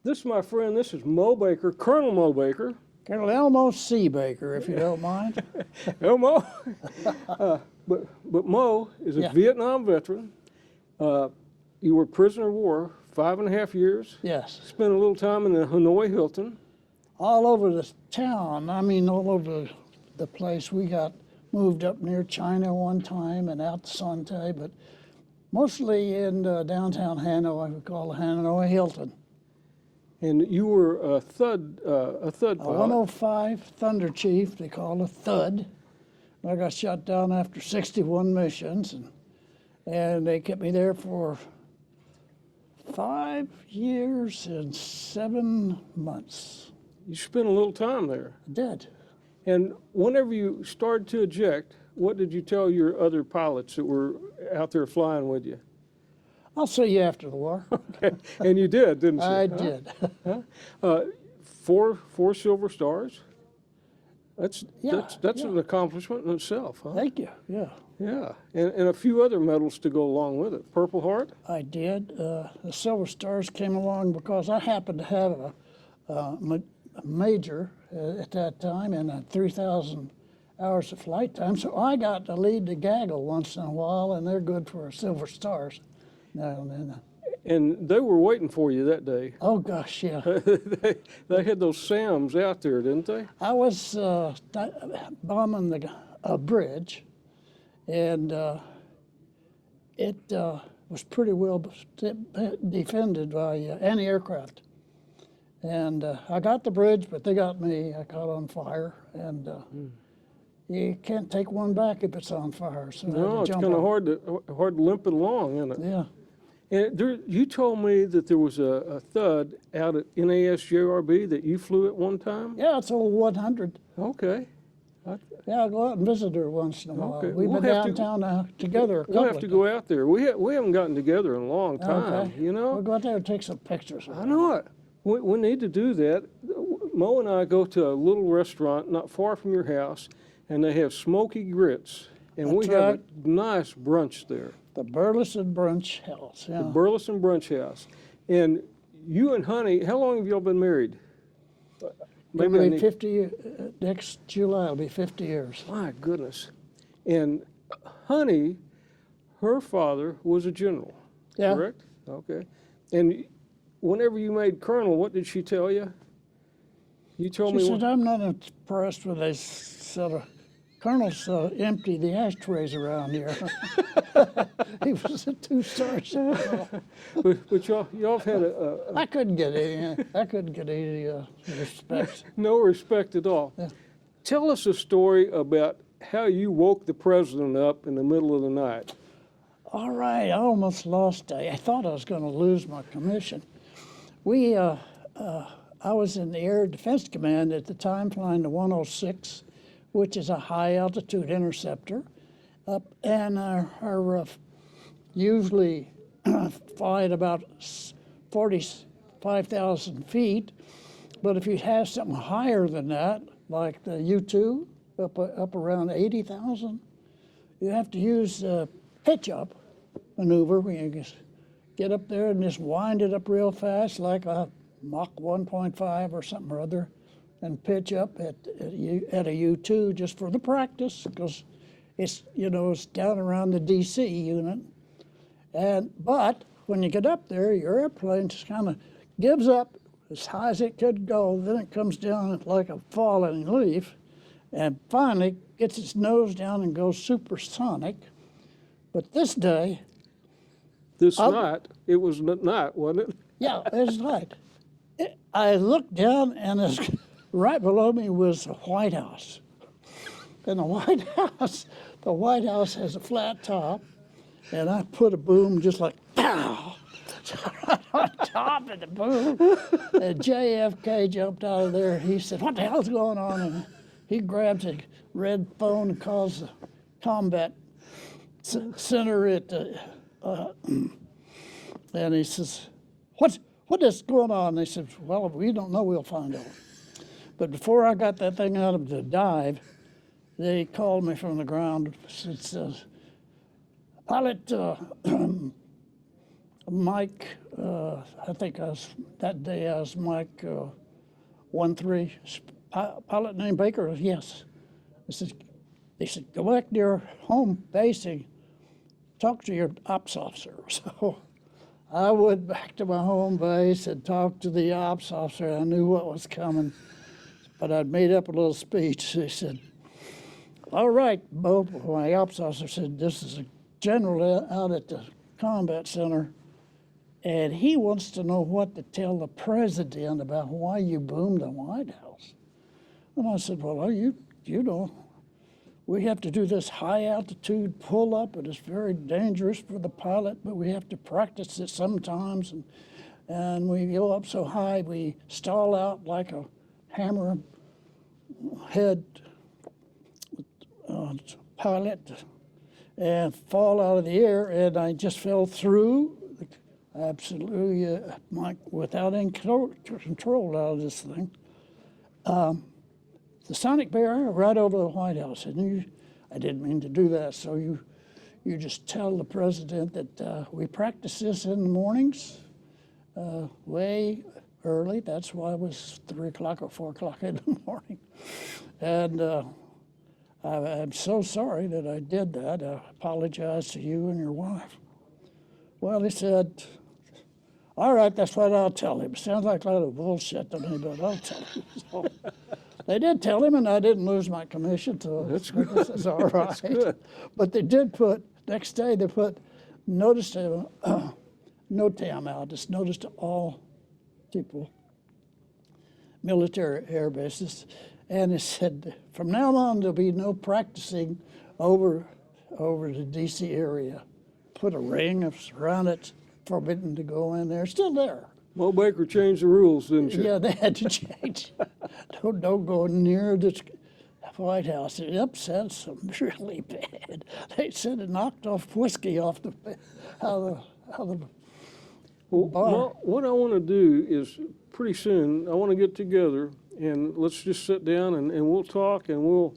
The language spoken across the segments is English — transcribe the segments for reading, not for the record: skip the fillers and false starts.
This, my friend, this is Mo Baker, Colonel Mo Baker. Colonel Elmo C. Baker, if you don't mind. Elmo. But Mo is a Vietnam veteran. You were prisoner of war 5.5 years. Yes. Spent a little time in the Hanoi Hilton. All over the town, I mean, all over the place. We got moved up near China one time and out to Sante, but mostly in downtown Hanoi, we call the hanoihilton. And you were a Thud pilot. 105 Thunderchief, they call it Thud. I got shot down after 61 missions, and they kept me there for 5 years and 7 months. You spent a little time there. I did. And whenever you started to eject, what did you tell your other pilots that were out there flying with you? I'll see you after the war. Okay. And you did, didn't you? I did. Four silver stars. That's an accomplishment in itself, huh? Thank you. Yeah. Yeah, and a few other medals to go along with it. Purple Heart? I did. The Silver Stars came along because I happened to have a major at that time and 3,000 hours of flight time. So I got to lead the gaggle once in a while, and they're good for Silver Stars now and then. And they were waiting for you that day. Oh, gosh, yeah. they had those SAMs out there, didn't they? I was bombing a bridge, and it was pretty well defended by anti-aircraft. And I got the bridge, but they got me. I caught on fire, and you can't take one back if it's on fire. So no, it's kind of hard to limp it along, isn't it? Yeah. And you told me that there was a Thud out at NASJRB that you flew at one time? Yeah, it's old 100. Okay. Yeah, I'll go out and visit her once in a while. Okay. We've been downtown together. We'll have to go out there. We haven't gotten together in a long time, okay. you know? We'll go out there and take some pictures. I know it. We need to do that. Mo and I go to a little restaurant not far from your house, and they have smoky grits, and we have a nice brunch there. The Burleson Brunch House, yeah. The Burleson Brunch House. And you and Honey, how long have y'all been married? Maybe 50, next July will be 50 years. My goodness. And Honey, her father was a general, correct? Okay. And whenever you made colonel, what did she tell you? You told me. She said, I'm not impressed with this sort of colonels empty the ashtrays around here. He was a 2-star general. But y'all have had I couldn't get any respect. No respect at all. Yeah. Tell us a story about how you woke the president up in the middle of the night. All right, I almost lost. I thought I was going to lose my commission. I was in the Air Defense Command at the time, flying the 106, which is a high-altitude interceptor, and our usually fly at about 45,000 feet. But if you have something higher than that, like the U-2, up around 80,000, you have to use pitch-up maneuver when you get up there and just wind it up real fast, like a Mach 1.5 or something or other, and pitch up at a U-2 just for the practice, because it's down around the DC unit. But when you get up there, your airplane just kind of gives up as high as it could go, then it comes down like a falling leaf, and finally gets its nose down and goes supersonic. But this day, night, it was night, wasn't it? Yeah, it was night. I looked down, and right below me was the White House. And the White House has a flat top, and I put a boom just like, pow, on top of the boom. And JFK jumped out of there. He said, what the hell's going on? And he grabs a red phone and calls the combat center at and he says, what is going on? They said, well, if we don't know, we'll find out. But before I got that thing out of the dive, they called me from the ground. It says, pilot Mike, I think that day I was Mike 1-3, pilot named Baker. Yes. They said, go back to your home base and talk to your ops officer. So I went back to my home base and talked to the ops officer. I knew what was coming, but I'd made up a little speech. They said, all right, Bo, my ops officer said, this is a general out at the combat center, and he wants to know what to tell the president about why you boomed the White House. And I said, well, you know, we have to do this high altitude pull up. It is very dangerous for the pilot, but we have to practice it sometimes. And we go up so high, we stall out like a hammer head pilot and fall out of the air. And I just fell through, absolutely, Mike, without any control out of this thing. The sonic barrier right over the White House. And I didn't mean to do that. So you just tell the president that we practice this in the mornings, way early. That's why it was 3 o'clock or 4 o'clock in the morning. And I'm so sorry that I did that. I apologize to you and your wife. Well, he said, all right, that's what I'll tell him. Sounds like a lot of bullshit to me, but I'll tell him. So, they did tell him, and I didn't lose my commission, so That's good. That's all right. That's good. But they did put, next day, they put notice to, NOTAM out, just notice to all people, military air bases, and it said, from now on, there'll be no practicing over the D.C. area. Put a ring around it, forbidden to go in there, still there. Mo Baker changed the rules, didn't she? Yeah, they had to change. Don't go near the White House. It upsets them really bad. They said it knocked off whiskey off the out of the bar. What I want to do is pretty soon I want to get together and let's just sit down and we'll talk and we'll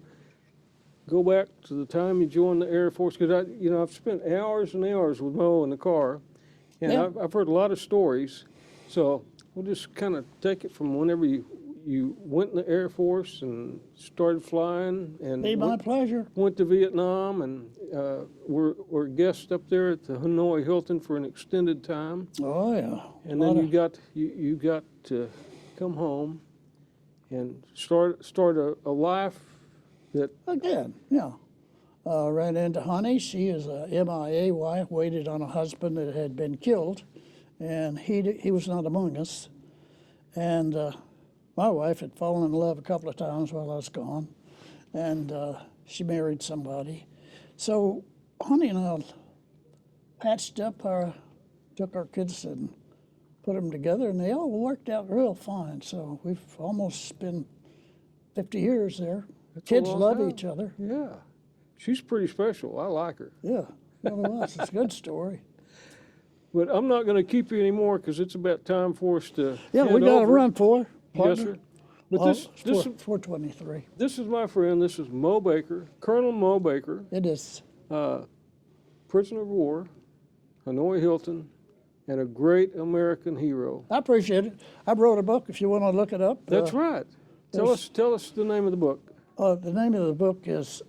go back to the time you joined the Air Force, because I've spent hours and hours with Mo in the car, and Yeah. I've heard a lot of stories. So we'll just kind of take it from whenever you went in the Air Force and started flying, and Be my pleasure. went to Vietnam, and were guests up there at the Hanoi Hilton for an extended time. Oh yeah. And then you got to come home and start a life that Again, yeah. Ran into Honey. She is a MIA wife, waited on a husband that had been killed, and he was not among us. And my wife had fallen in love a couple of times while I was gone, and she married somebody. So Honey and I patched up took our kids and put them together, and they all worked out real fine. So we've almost been 50 years there. That's a Kids long love time. each other. Yeah, she's pretty special. I like her. Yeah, really was. It's a good story. But I'm not going to keep you anymore because it's about time for us to Yeah, head we got to over. run for. Yes, sir. But this 423. this is my friend. This is Mo Baker, Colonel Mo Baker, It is. prisoner of war, Hanoi Hilton, and a great American hero. I appreciate it. I wrote a book. If you want to look it up. That's right. Tell us the name of the book. The name of the book is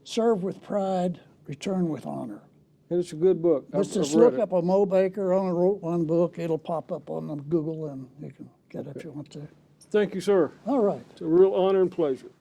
"Serve with Pride, Return with Honor." And it's a good book. Just I've look read it. up a Mo Baker. I only wrote one book. It'll pop up on Google, and you can get it if you want to. Thank you, sir. All right. It's a real honor and pleasure.